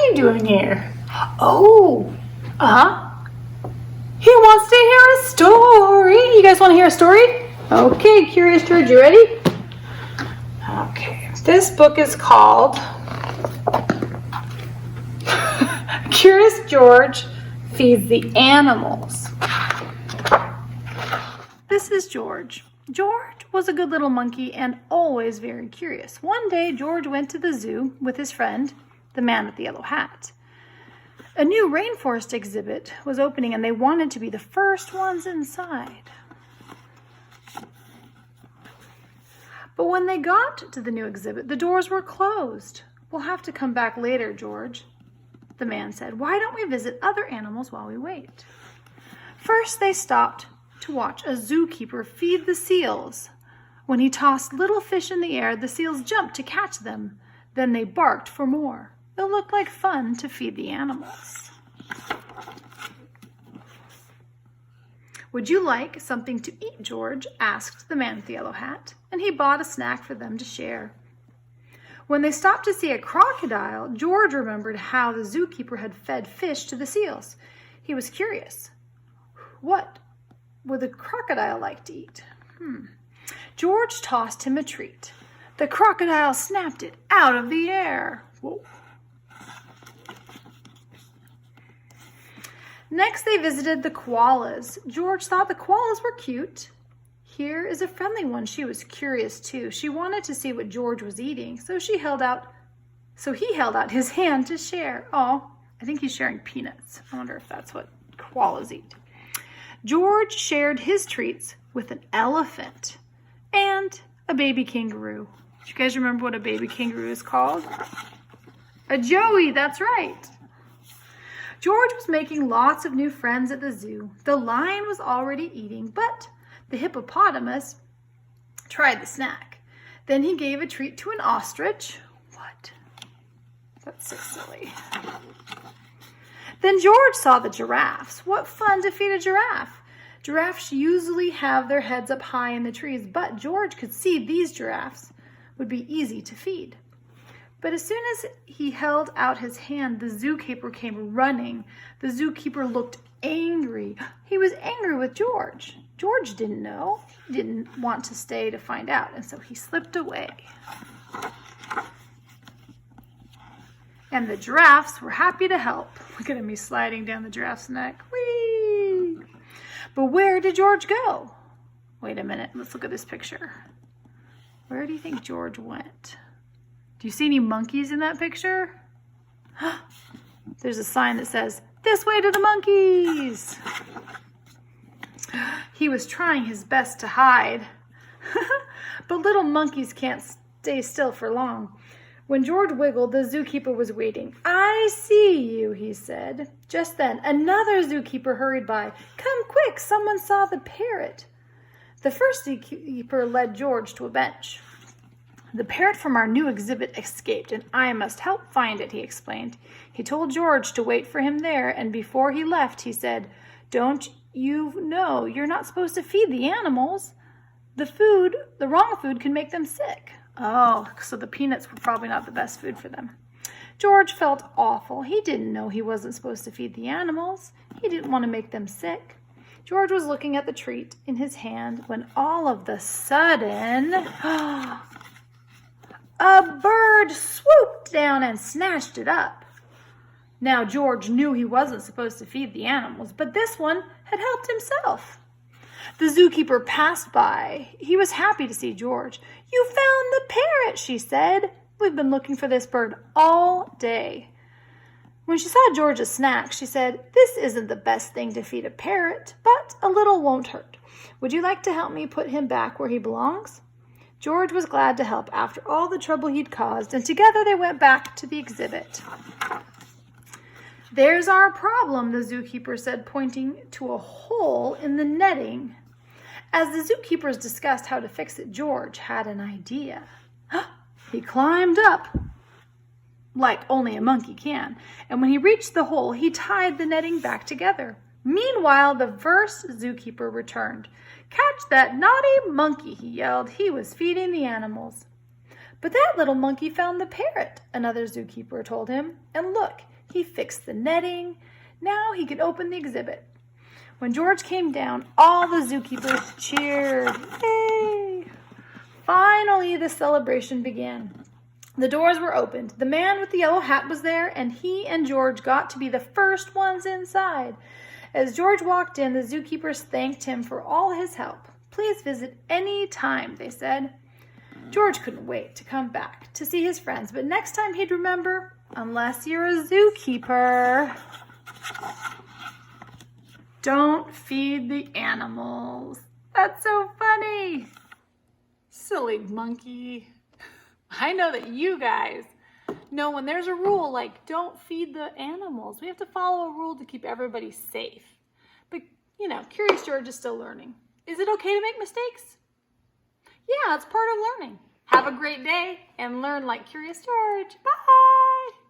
you doing here? Oh, he wants to hear a story. You guys want to hear a story? Okay, Curious George, you ready? Okay, this book is called Curious George Feeds the Animals. This is George. George was a good little monkey and always very curious. One day, George went to the zoo with his friend, the man with the yellow hat. A new rainforest exhibit was opening and they wanted to be the first ones inside. But when they got to the new exhibit, the doors were closed. "We'll have to come back later, George," the man said. "Why don't we visit other animals while we wait?" First, they stopped to watch a zookeeper feed the seals. When he tossed little fish in the air, the seals jumped to catch them. Then they barked for more. It looked like fun to feed the animals. "Would you like something to eat, George?" asked the man with the yellow hat, and he bought a snack for them to share. When they stopped to see a crocodile, George remembered how the zookeeper had fed fish to the seals. He was curious. What would the crocodile like to eat? George tossed him a treat. The crocodile snapped it out of the air. Whoa. Next, they visited the koalas. George thought the koalas were cute. Here is a friendly one. She was curious too. She wanted to see what George was eating, so he held out his hand to share. Oh, I think he's sharing peanuts. I wonder if that's what koalas eat. George shared his treats with an elephant and a baby kangaroo. Do you guys remember what a baby kangaroo is called? A joey, that's right. George was making lots of new friends at the zoo. The lion was already eating, but the hippopotamus tried the snack. Then he gave a treat to an ostrich. What? That's so silly. Then George saw the giraffes. What fun to feed a giraffe. Giraffes usually have their heads up high in the trees, but George could see these giraffes would be easy to feed. But as soon as he held out his hand, the zookeeper came running. The zookeeper looked angry. He was angry with George. George didn't know. He didn't want to stay to find out, and so he slipped away. And the giraffes were happy to help. Look at him, he's sliding down the giraffe's neck. Whee! But where did George go? Wait a minute, let's look at this picture. Where do you think George went? Do you see any monkeys in that picture? There's a sign that says, "This way to the monkeys." He was trying his best to hide. But little monkeys can't stay still for long. When George wiggled, the zookeeper was waiting. "I see you," he said. Just then, another zookeeper hurried by. "Come quick, someone saw the parrot." The first zookeeper led George to a bench. "The parrot from our new exhibit escaped, and I must help find it," he explained. He told George to wait for him there, and before he left, he said, "Don't you know you're not supposed to feed the animals? The wrong food can make them sick." Oh, so the peanuts were probably not the best food for them. George felt awful. He didn't know he wasn't supposed to feed the animals. He didn't want to make them sick. George was looking at the treat in his hand when all of a sudden, a bird swooped down and snatched it up. Now George knew he wasn't supposed to feed the animals, but this one had helped himself. The zookeeper passed by. He was happy to see George. "You found the parrot," she said. "We've been looking for this bird all day." When she saw George's snack, she said, "This isn't the best thing to feed a parrot, but a little won't hurt. Would you like to help me put him back where he belongs?" George was glad to help after all the trouble he'd caused, and together they went back to the exhibit. "There's our problem," the zookeeper said, pointing to a hole in the netting. As the zookeepers discussed how to fix it, George had an idea. He climbed up like only a monkey can, and when he reached the hole, he tied the netting back together. Meanwhile, the first zookeeper returned. "Catch that naughty monkey," he yelled. He was feeding the animals. "But that little monkey found the parrot," another zookeeper told him. "And look, He fixed the netting. Now he could open the exhibit. When George came down, all the zookeepers cheered. Yay! Finally, the celebration began. The doors were opened. The man with the yellow hat was there, and he and George got to be the first ones inside. As George walked in, the zookeepers thanked him for all his help. Please visit any time, they said. George couldn't wait to come back to see his friends, but next time he'd remember, unless you're a zookeeper, don't feed the animals. That's so funny. Silly monkey. I know that you guys know when there's a rule like don't feed the animals. We have to follow a rule to keep everybody safe. But, Curious George is still learning. Is it okay to make mistakes? Yeah, it's part of learning. Have a great day and learn like Curious George. Bye!